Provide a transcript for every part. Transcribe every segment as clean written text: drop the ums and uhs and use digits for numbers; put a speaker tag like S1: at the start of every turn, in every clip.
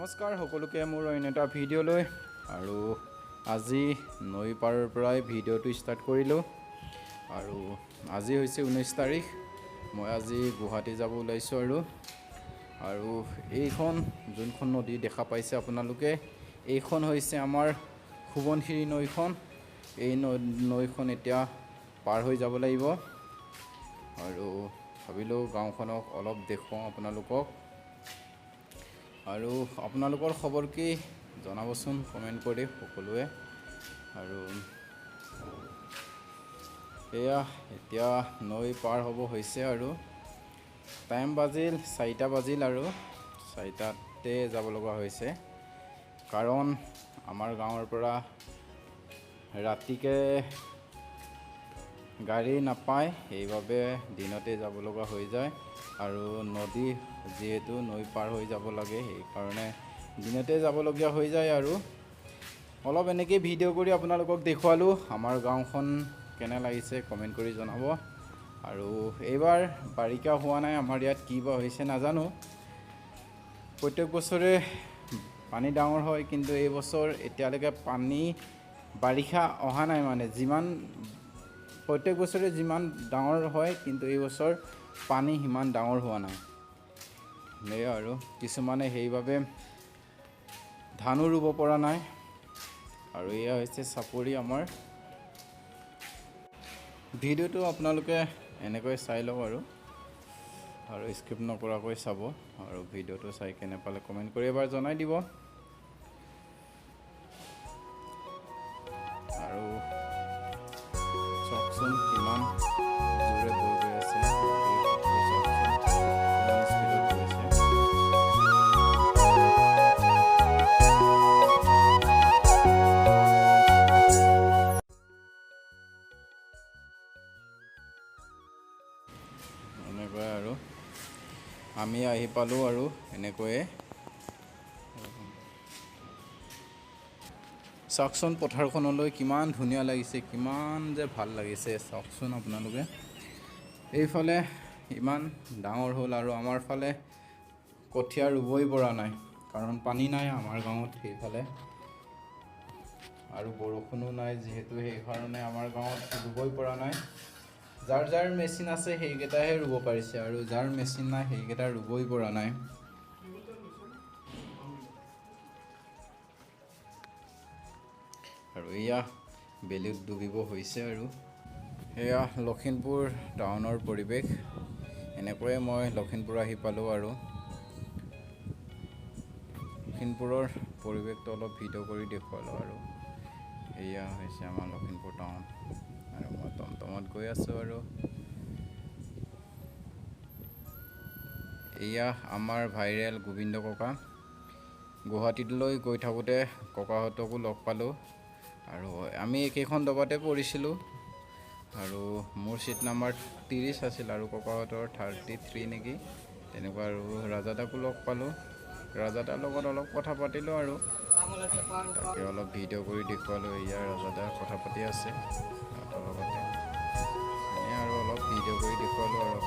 S1: নমস্কাৰ সকলোকে মোৰ অন্য এটা ভিডিঅ'লৈ আৰু আজি নৈ পাৰৰ পৰাই ভিডিঅ'টো ষ্টাৰ্ট কৰিলোঁ আৰু আজি হৈছে 19 তাৰিখ মই আজি গুৱাহাটী যাব ওলাইছোঁ আৰু এইখন যোনখন নদী দেখা পাইছে আপোনালোকে এইখন হৈছে আমাৰ সোৱণশিৰি নৈখন এই নৈখন এতিয়া পাৰ হৈ যাব লাগিব আৰু ভাবিলোঁ গাঁওখনক অলপ দেখুৱাওঁ আপোনালোকক আৰু আপোনালোকৰ খবৰ কি জনাবচোন কমেণ্ট কৰি সকলোৱে আৰু এয়া এতিয়া নৈ পাৰ হ'ব হৈছে আৰু টাইম বাজিল 4টা বাজিল আৰু 4টাতে যাব লগা হৈছে কাৰণ আমাৰ গাঁৱৰ পৰা ৰাতিকে গাড়ী নাপায় সেইবাবে দিনতে যাব লগা হৈ যায় আৰু নদী যেহেতু নৈ পাৰ হৈ যাব লাগে সেইকাৰণে দিনতে যাবলগীয়া হৈ যায় আৰু অলপ এনেকৈ ভিডিঅ' কৰি আপোনালোকক দেখুৱালোঁ আমাৰ গাঁওখন কেনে লাগিছে কমেণ্ট কৰি জনাব আৰু এইবাৰ বাৰিষা হোৱা নাই আমাৰ ইয়াত কি বা হৈছে নাজানো প্ৰত্যেক বছৰে পানী ডাঙৰ হয় কিন্তু এই বছৰ এতিয়ালৈকে পানী বাৰিষা অহা নাই মানে যিমান প্ৰত্যেক বছৰে যিমান ডাঙৰ হয় কিন্তু এই বছৰ পানী সিমান ডাঙৰ হোৱা নাই এই আৰু কিছুমানে সেইবাবে ধানো ৰুব পৰা নাই আৰু এয়া হৈছে চাপৰি আমাৰ ভিডিঅ'টো আপোনালোকে এনেকৈ চাই লওক আৰু স্কিপ নকৰাকৈ চাব আৰু ভিডিঅ'টো চাই কেনে পালে কমেণ্ট কৰি এবাৰ জনাই দিব আৰু চাওকচোন কিমান জোৰে বৈ গৈ আছে এনেকৈ আৰু আমি আহি পালোঁ আৰু এনেকৈয়ে চাওকচোন পথাৰখনলৈ কিমান ধুনীয়া লাগিছে কিমান যে ভাল লাগিছে চাওকচোন আপোনালোকে এইফালে ইমান ডাঙৰ হ'ল আৰু আমাৰ ফালে কঠীয়া ৰুবই পৰা নাই কাৰণ পানী নাই আমাৰ গাঁৱত সেইফালে আৰু বৰষুণো নাই যিহেতু সেইকাৰণে আমাৰ গাঁৱত ৰুবই পৰা নাই যাৰ যাৰ মেচিন আছে সেইকেইটাহে ৰুব পাৰিছে আৰু যাৰ মেচিন নাই সেইকেইটা ৰুবই পৰা নাই আৰু এয়া বেলিত ডুবিব হৈছে আৰু এয়া লখিমপুৰ টাউনৰ পৰিৱেশ এনেকৈয়ে মই লখিমপুৰ আহি পালোঁ আৰু লখিমপুৰৰ পৰিৱেশটো অলপ ভিডিঅ' কৰি দেখুৱালোঁ আৰু এয়া হৈছে আমাৰ লখিমপুৰ টাউন আৰু মই টমটমত গৈ আছোঁ আৰু এয়া আমাৰ ভাইৰেল গোবিন্দ ককা গুৱাহাটীলৈ গৈ থাকোঁতে ককাহঁতকো লগ পালোঁ আৰু আমি একেখন দবাতে পঢ়িছিলোঁ আৰু মোৰ ছিট নাম্বাৰ 30 আছিল আৰু ককাহঁতৰ 33 নেকি তেনেকুৱা আৰু ৰাজাদাকো লগ পালোঁ ৰাজাদাৰ লগত অলপ কথা পাতিলোঁ আৰু তাকে অলপ ভিডিঅ' কৰি দেখুৱালোঁ এয়া ৰাজাদা কথা পাতি আছে সিহঁতৰ লগতে এনে আৰু অলপ ভিডিঅ' কৰি দেখুৱালোঁ আৰু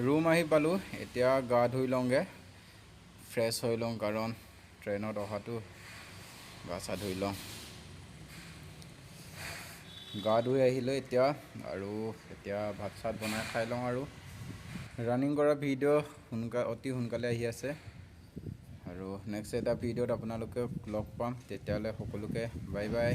S1: ৰুম আহি পালোঁ এতিয়া গা ধুই লওঁগৈ ফ্ৰেছ হৈ লওঁ কাৰণ ট্ৰেইনত অহাটো গা চা ধুই লওঁ গা ধুই আহিলোঁ এতিয়া আৰু এতিয়া ভাত চাত বনাই খাই লওঁ আৰু ৰানিং কৰা ভিডিঅ' অতি সোনকালে আহি আছে আৰু নেক্সট এটা ভিডিঅ'ত আপোনালোকক লগ পাম। তেতিয়াহ'লে সকলোকে বাই বাই।